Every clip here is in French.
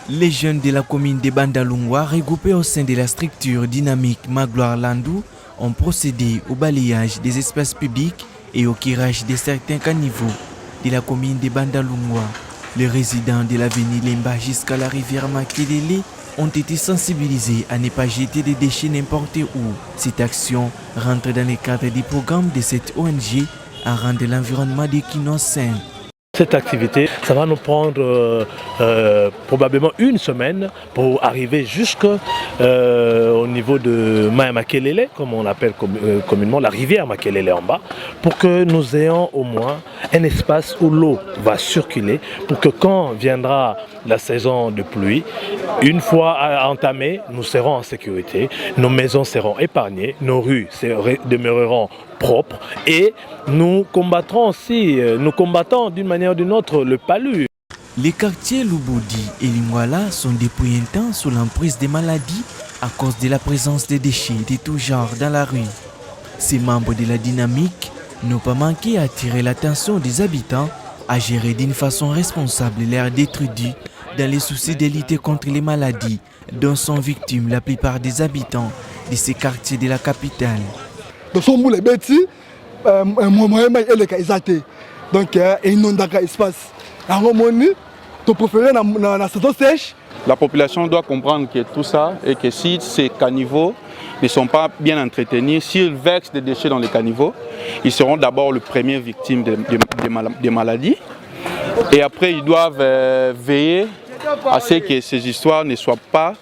Les jeunes de la commune de Bandalungwa, regroupés au sein de la structure dynamique Magloire Landou, ont procédé au balayage des espaces publics et au curage de certains caniveaux de la commune de Bandalungwa. Les résidents de l'avenue Lemba jusqu'à la rivière Makelele ont été sensibilisés à ne pas jeter des déchets n'importe où. Cette action rentre dans le cadre du programme de cette ONG à rendre l'environnement de Kino sain. Cette activité, ça va nous prendre probablement une semaine pour arriver jusqu'au niveau de Makelele, comme on l'appelle communément, la rivière Makelele en bas, pour que nous ayons au moins un espace où l'eau va circuler, pour que quand viendra la saison de pluie, une fois entamée, nous serons en sécurité, nos maisons seront épargnées, nos rues demeureront propres et nous combattrons aussi, nous combattons d'une manière ou d'une autre le palu. Les quartiers Lubudi et Lingwala sont depuis un temps sous l'emprise des maladies à cause de la présence de déchets de tout genre dans la rue. Ces membres de la dynamique n'ont pas manqué à attirer l'attention des habitants à gérer d'une façon responsable l'air détruit dans les soucis de lutter contre les maladies dont sont victimes la plupart des habitants de ces quartiers de la capitale. Donc, la population doit comprendre que tout ça et que si ces caniveaux ne sont pas bien entretenus, s'ils versent des déchets dans les caniveaux, ils seront d'abord les premières victimes des maladies. Et après, ils doivent veiller à ce que ces histoires ne soient pas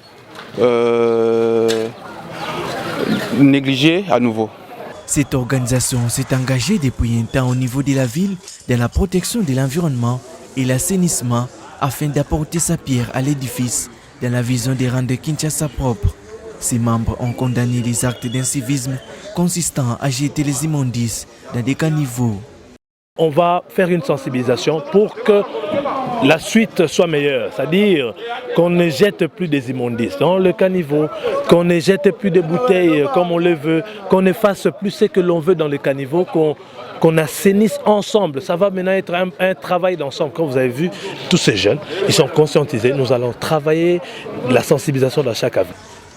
négligées à nouveau. Cette organisation s'est engagée depuis un temps au niveau de la ville dans la protection de l'environnement et l'assainissement afin d'apporter sa pierre à l'édifice dans la vision de rendre Kinshasa propre. Ses membres ont condamné les actes d'incivisme consistant à jeter les immondices dans des caniveaux. On va faire une sensibilisation pour que la suite soit meilleure, c'est-à-dire qu'on ne jette plus des immondices dans le caniveau, qu'on ne jette plus de bouteilles comme on le veut, qu'on ne fasse plus ce que l'on veut dans le caniveau, qu'on assainisse ensemble. Ça va maintenant être un travail d'ensemble. Comme vous avez vu, tous ces jeunes, ils sont conscientisés. Nous allons travailler la sensibilisation dans chaque avenue.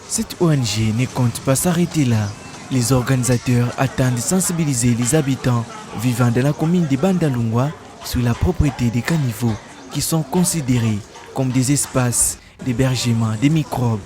Cette ONG ne compte pas s'arrêter là. Les organisateurs attendent de sensibiliser les habitants vivant dans la commune de Bandalungwa sur la propriété des caniveaux qui sont considérés comme des espaces d'hébergement des microbes.